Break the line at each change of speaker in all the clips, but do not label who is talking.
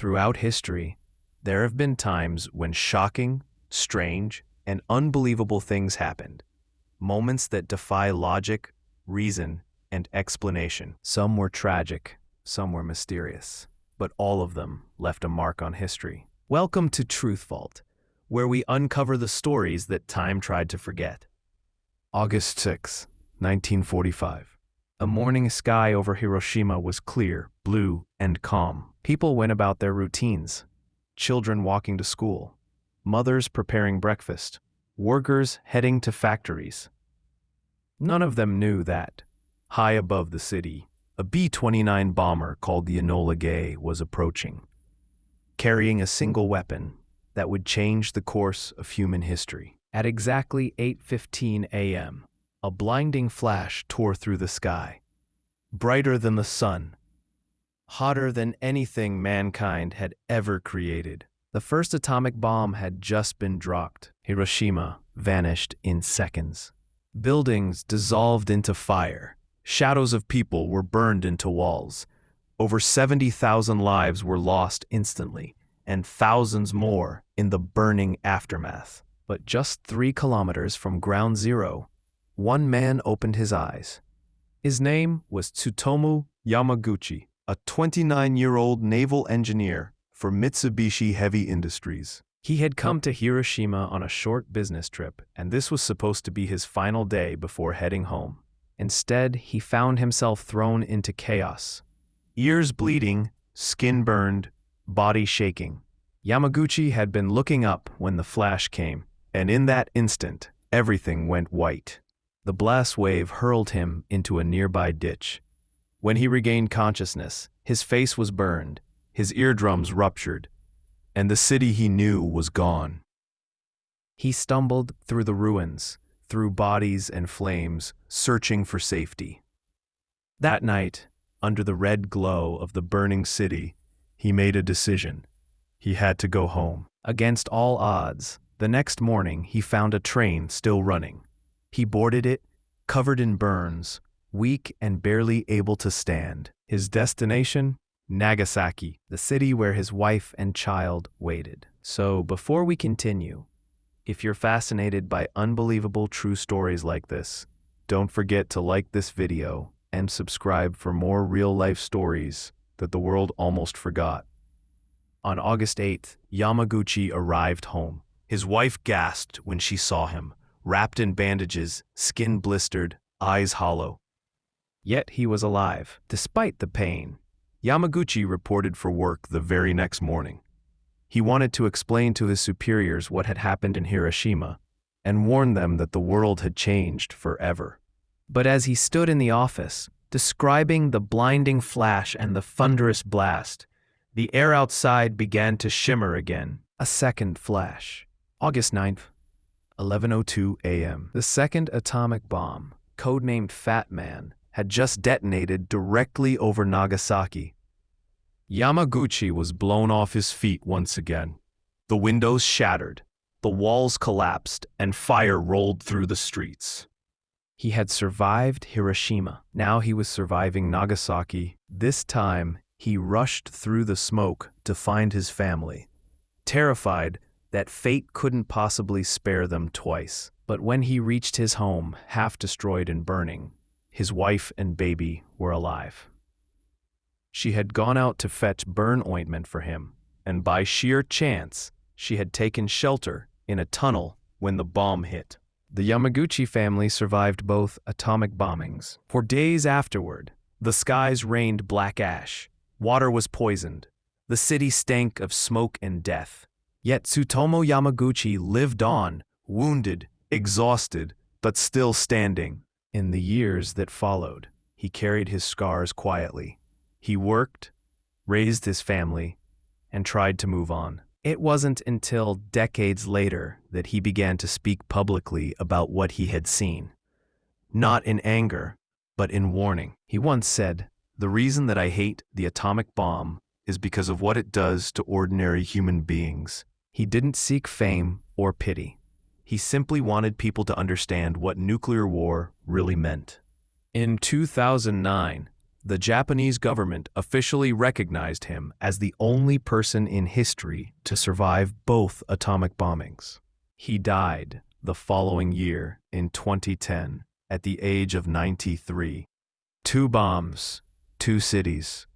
Throughout history, there have been times when shocking, strange, and unbelievable things happened. Moments that defy logic, reason, and explanation. Some were tragic, some were mysterious, but all of them left a mark on history. Welcome to Truth Vault, where we uncover the stories that time tried to forget. August 6, 1945. A morning sky over Hiroshima was clear, blue, and calm. People went about their routines. Children walking to school, mothers preparing breakfast, workers heading to factories. None of them knew that, high above the city, a B-29 bomber called the Enola Gay was approaching, carrying a single weapon that would change the course of human history. At exactly 8:15 a.m., a blinding flash tore through the sky, brighter than the sun, hotter than anything mankind had ever created. The first atomic bomb had just been dropped. Hiroshima vanished in seconds. Buildings dissolved into fire. Shadows of people were burned into walls. Over 70,000 lives were lost instantly, and thousands more in the burning aftermath. But just 3 kilometers from ground zero, one man opened his eyes. His name was Tsutomu Yamaguchi, a 29-year-old naval engineer for Mitsubishi Heavy Industries. He had come to Hiroshima on a short business trip, and this was supposed to be his final day before heading home. Instead, he found himself thrown into chaos. Ears bleeding, skin burned, body shaking. Yamaguchi had been looking up when the flash came, and in that instant, everything went white. The blast wave hurled him into a nearby ditch. When he regained consciousness, his face was burned, his eardrums ruptured, and the city he knew was gone. He stumbled through the ruins, through bodies and flames, searching for safety. That night, under the red glow of the burning city, he made a decision. He had to go home. Against all odds, the next morning he found a train still running. He boarded it, covered in burns, weak and barely able to stand. His destination? Nagasaki, the city where his wife and child waited. So before we continue, if you're fascinated by unbelievable true stories like this, don't forget to like this video and subscribe for more real-life stories that the world almost forgot. On August 8th, Yamaguchi arrived home. His wife gasped when she saw him, wrapped in bandages, skin blistered, eyes hollow. Yet he was alive, despite the pain. Yamaguchi reported for work the very next morning. He wanted to explain to his superiors what had happened in Hiroshima and warn them that the world had changed forever. But as he stood in the office, describing the blinding flash and the thunderous blast, the air outside began to shimmer again. A second flash. August 9th, 11:02 a.m. The second atomic bomb, codenamed Fat Man, had just detonated directly over Nagasaki. Yamaguchi was blown off his feet once again. The windows shattered, the walls collapsed, and fire rolled through the streets. He had survived Hiroshima. Now he was surviving Nagasaki. This time, he rushed through the smoke to find his family, terrified that fate couldn't possibly spare them twice. But when he reached his home, half destroyed and burning, his wife and baby were alive. She had gone out to fetch burn ointment for him, and by sheer chance, she had taken shelter in a tunnel when the bomb hit. The Yamaguchi family survived both atomic bombings. For days afterward, the skies rained black ash. Water was poisoned. The city stank of smoke and death. Yet Tsutomu Yamaguchi lived on, wounded, exhausted, but still standing. In the years that followed, he carried his scars quietly. He worked, raised his family, and tried to move on. It wasn't until decades later that he began to speak publicly about what he had seen. Not in anger, but in warning. He once said, "The reason that I hate the atomic bomb is because of what it does to ordinary human beings." He didn't seek fame or pity. He simply wanted people to understand what nuclear war really meant. In 2009, The Japanese government officially recognized him as the only person in history to survive both atomic bombings. He died the following year in 2010 at the age of 93. Two bombs, two cities.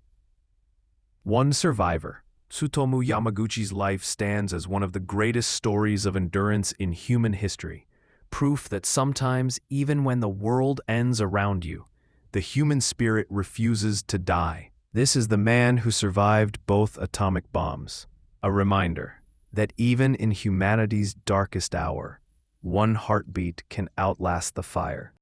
One survivor. Tsutomu Yamaguchi's life stands as one of the greatest stories of endurance in human history, proof that sometimes, even when the world ends around you, the human spirit refuses to die. This is the man who survived both atomic bombs, a reminder that even in humanity's darkest hour, one heartbeat can outlast the fire.